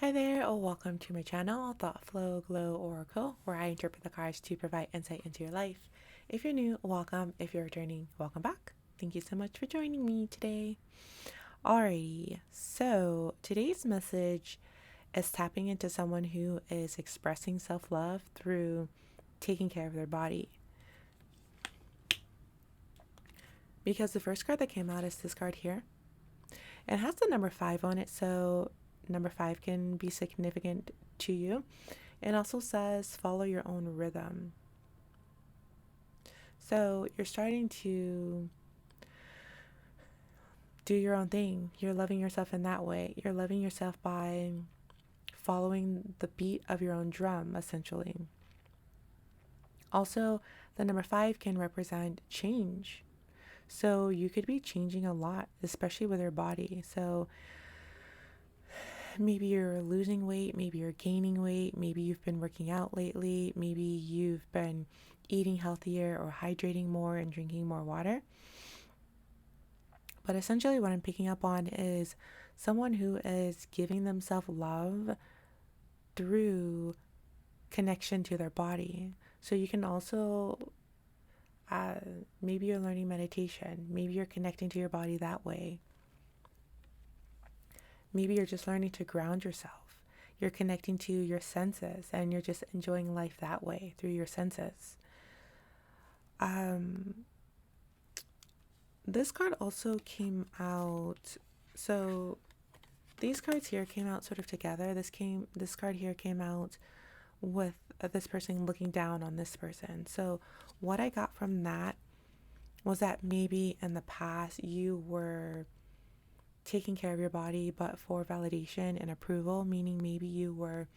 Hi there, welcome to my channel, Thought Flow Glow Oracle, where I interpret the cards to provide insight into your life. If you're new, welcome. If you're returning, welcome back. Thank you so much for joining me today. Alrighty, so today's message is tapping into someone who is expressing self love through taking care of their body. Because the first card that came out is this card here. It has the number 5 on it, so number 5 can be significant to you. It also says follow your own rhythm. So you're starting to do your own thing. You're loving yourself in that way. You're loving yourself by following the beat of your own drum, essentially. Also, the number 5 can represent change. So you could be changing a lot, especially with your body. So maybe you're losing weight, maybe you're gaining weight, maybe you've been working out lately, maybe you've been eating healthier or hydrating more and drinking more water. But essentially, what I'm picking up on is someone who is giving themselves love through connection to their body. So you can also, maybe you're learning meditation, maybe you're connecting to your body that way. Maybe you're just learning to ground yourself. You're connecting to your senses and you're just enjoying life that way through your senses. This card also came out. So these cards here came out sort of together. This card here came out with this person looking down on this person. So what I got from that was that maybe in the past you were taking care of your body, but for validation and approval, meaning maybe you were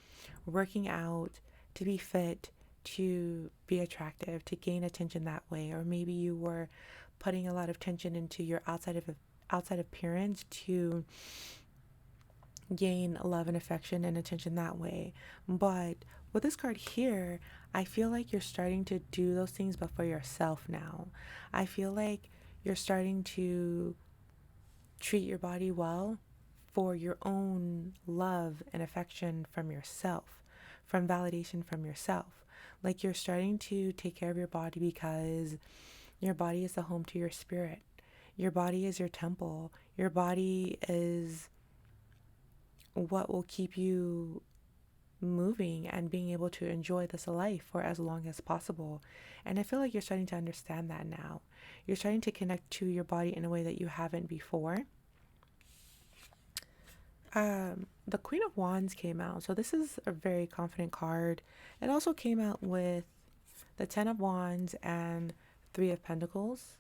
working out to be fit, to be attractive, to gain attention that way, or maybe you were putting a lot of tension into your outside appearance to gain love and affection and attention that way. But with this card here, I feel like you're starting to do those things, but for yourself now. I feel like you're starting to treat your body well for your own love and affection from yourself, from validation from yourself. Like you're starting to take care of your body because your body is the home to your spirit. Your body is your temple. Your body is what will keep you moving and being able to enjoy this life for as long as possible. And I feel like you're starting to understand that now. You're starting to connect to your body in a way that you haven't before. The Queen of Wands came out. So this is a very confident card. It also came out with the Ten of Wands and Three of Pentacles.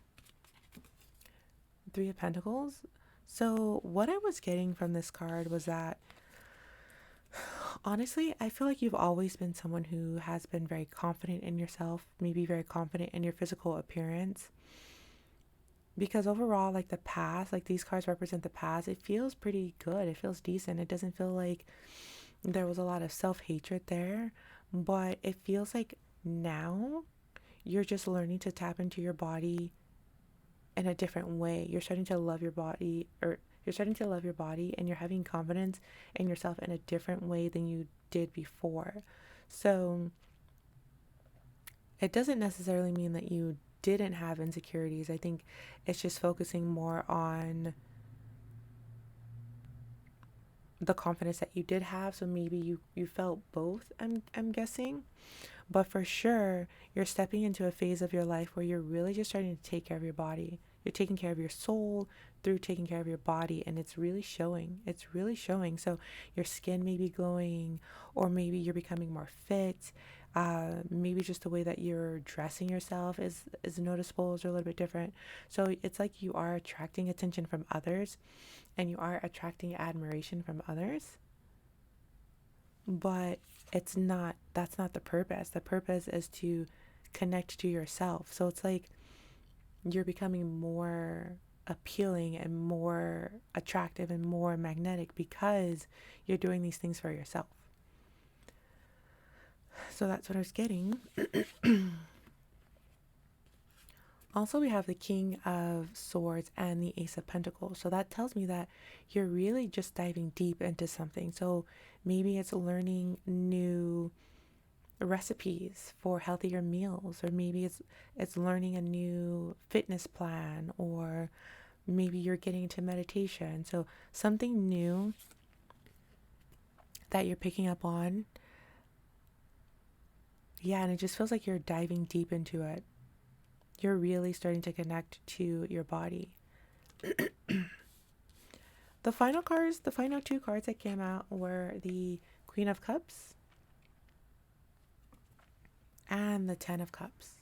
Three of Pentacles. So what I was getting from this card was that honestly, I feel like you've always been someone who has been very confident in yourself, maybe very confident in your physical appearance. Because overall, like the past, like these cards represent the past, it feels pretty good. It feels decent. It doesn't feel like there was a lot of self-hatred there, but it feels like now you're just learning to tap into your body in a different way. You're starting to love your body, or you're starting to love your body, and you're having confidence in yourself in a different way than you did before. So it doesn't necessarily mean that you didn't have insecurities. I think it's just focusing more on the confidence that you did have. So maybe you felt both, I'm guessing. But for sure, you're stepping into a phase of your life where you're really just starting to take care of your body. You're taking care of your soul through taking care of your body, and it's really showing. It's really showing. So your skin may be glowing, or maybe you're becoming more fit. Maybe just the way that you're dressing yourself is noticeable, is a little bit different. So it's like you are attracting attention from others, and you are attracting admiration from others. But that's not the purpose. The purpose is to connect to yourself. So it's like you're becoming more appealing and more attractive and more magnetic because you're doing these things for yourself. So that's what I was getting. Also, we have the King of Swords and the Ace of Pentacles. So that tells me that you're really just diving deep into something. So maybe it's learning new recipes for healthier meals, or maybe it's learning a new fitness plan, or maybe you're getting into meditation. So something new that you're picking up on. Yeah, and it just feels like you're diving deep into it. You're really starting to connect to your body. The final two cards that came out were the Queen of Cups and the Ten of Cups.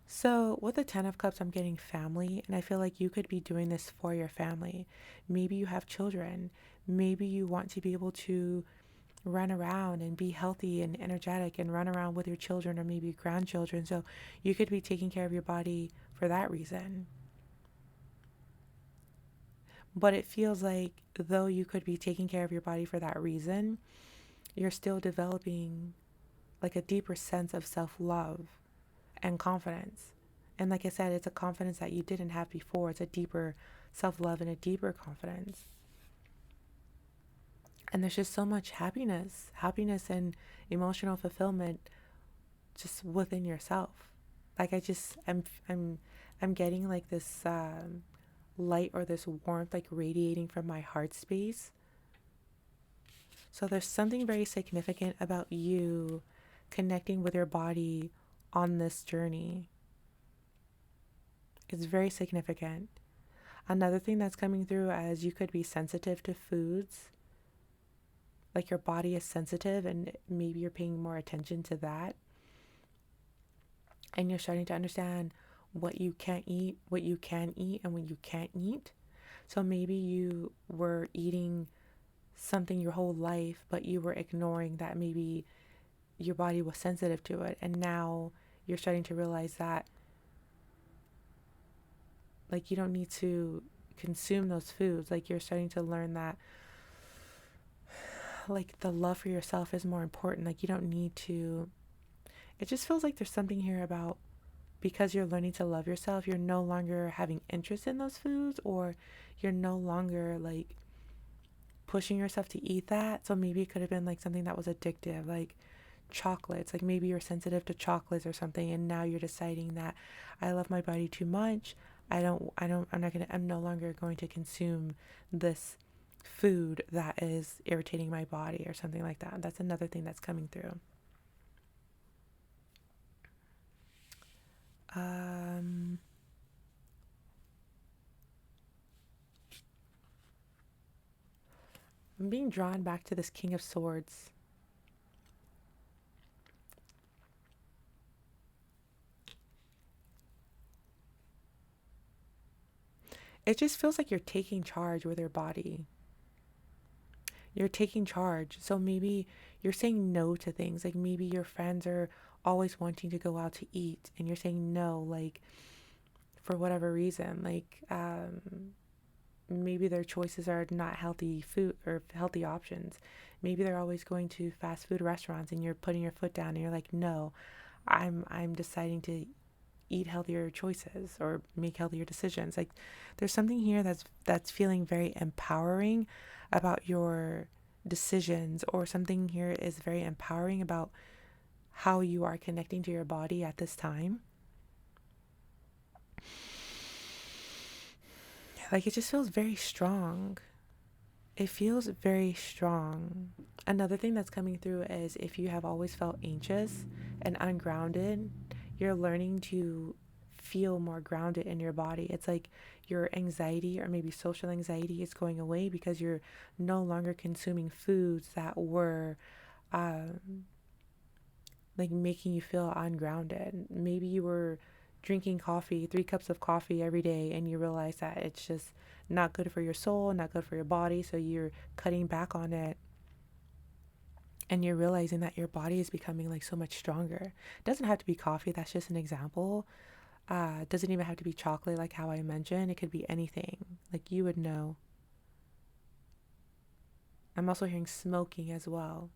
So, with the Ten of Cups, I'm getting family, and I feel like you could be doing this for your family. Maybe you have children. Maybe you want to be able to run around and be healthy and energetic and run around with your children or maybe grandchildren. So, you could be taking care of your body for that reason. But it feels like, though you could be taking care of your body for that reason, you're still developing like a deeper sense of self love and confidence. And like I said, it's a confidence that you didn't have before. It's a deeper self love and a deeper confidence. And there's just so much happiness and emotional fulfillment just within yourself. Like I'm getting like this light or this warmth like radiating from my heart space. So there's something very significant about you connecting with your body on this journey. It's very significant. Another thing that's coming through, as you could be sensitive to foods, like your body is sensitive and maybe you're paying more attention to that. And you're starting to understand what you can't eat, what you can eat, and what you can't eat. So maybe you were eating something your whole life, but you were ignoring that maybe your body was sensitive to it. And now you're starting to realize that like you don't need to consume those foods. Like you're starting to learn that like the love for yourself is more important. Like you don't need to, it just feels like there's something here about, because you're learning to love yourself, you're no longer having interest in those foods, or you're no longer like pushing yourself to eat that. So maybe it could have been like something that was addictive, like chocolates. Like maybe you're sensitive to chocolates or something, and now you're deciding that I love my body too much. I'm no longer going to consume this food that is irritating my body or something like that. That's another thing that's coming through. Um, I'm being drawn back to this King of Swords. It just feels like you're taking charge with your body. You're taking charge. So maybe you're saying no to things. Like maybe your friends are always wanting to go out to eat and you're saying no, like for whatever reason. Like maybe their choices are not healthy food or healthy options. Maybe they're always going to fast food restaurants and you're putting your foot down and you're like, no, I'm deciding to eat healthier choices or make healthier decisions. Like there's something here that's feeling very empowering about your decisions, or something here is very empowering about how you are connecting to your body at this time. Like it just feels very strong. It feels very strong. Another thing that's coming through is, if you have always felt anxious and ungrounded, you're learning to feel more grounded in your body. It's like your anxiety or maybe social anxiety is going away because you're no longer consuming foods that were um, like making you feel ungrounded. Maybe you were drinking coffee, 3 cups of coffee every day, and you realize that it's just not good for your soul, not good for your body. So you're cutting back on it, and you're realizing that your body is becoming like so much stronger. It doesn't have to be coffee, that's just an example. It doesn't even have to be chocolate, like how I mentioned. It could be anything. Like you would know. I'm also hearing smoking as well,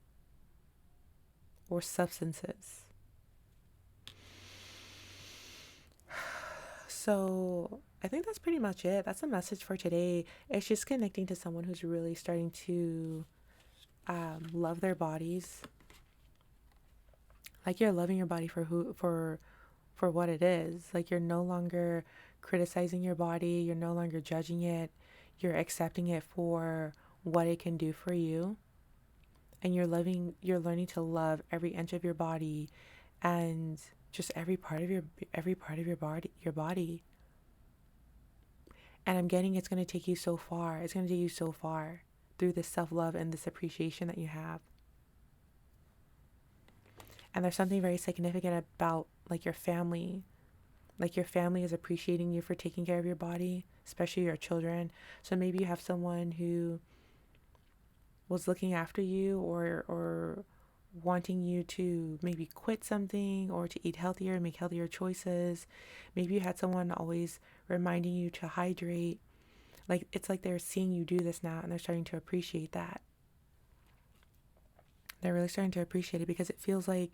or substances. So I think that's pretty much it. That's the message for today. It's just connecting to someone who's really starting to love their bodies. Like you're loving your body for what it is. Like you're no longer criticizing your body. You're no longer judging it. You're accepting it for what it can do for you. And you're learning to love every inch of your body and just every part of your body. And I'm getting it's going to take you so far. It's going to take you so far through this self-love and this appreciation that you have. And there's something very significant about like your family. Like your family is appreciating you for taking care of your body, especially your children. So maybe you have someone who was looking after you or wanting you to maybe quit something or to eat healthier, make healthier choices. Maybe you had someone always reminding you to hydrate. Like it's like they're seeing you do this now and they're starting to appreciate that. They're really starting to appreciate it because it feels like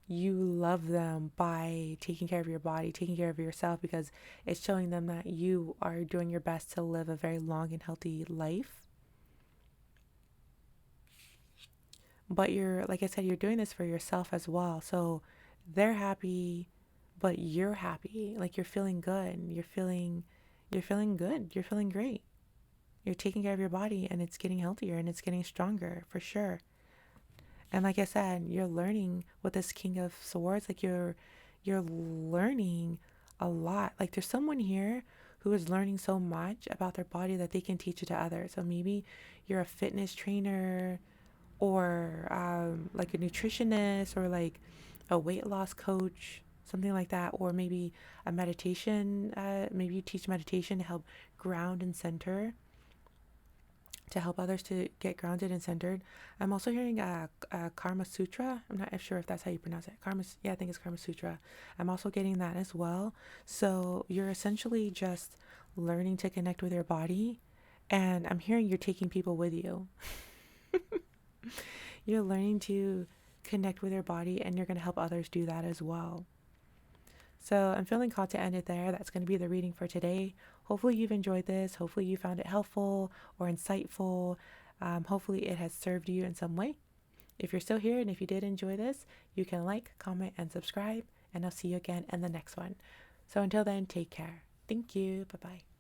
you love them by taking care of your body, taking care of yourself, because it's showing them that you are doing your best to live a very long and healthy life. But you're, like I said, you're doing this for yourself as well. So they're happy, but you're happy. Like you're feeling good. You're feeling good. You're feeling great. You're taking care of your body and it's getting healthier and it's getting stronger for sure. And like I said, you're learning with this King of Swords, like you're learning a lot. Like there's someone here who is learning so much about their body that they can teach it to others. So maybe you're a fitness trainer or like a nutritionist or like a weight loss coach, something like that, or maybe a meditation. Maybe you teach meditation to help ground and center, to help others to get grounded and centered. I'm also hearing Karma Sutra. I'm not sure if that's how you pronounce it. Yeah, I think it's Karma Sutra. I'm also getting that as well. So you're essentially just learning to connect with your body, and I'm hearing you're taking people with you. You're learning to connect with your body, and you're going to help others do that as well. So I'm feeling called to end it there. That's going to be the reading for today. Hopefully you've enjoyed this. Hopefully you found it helpful or insightful. Hopefully it has served you in some way. If you're still here and if you did enjoy this, you can like, comment, and subscribe. And I'll see you again in the next one. So until then, take care. Thank you. Bye-bye.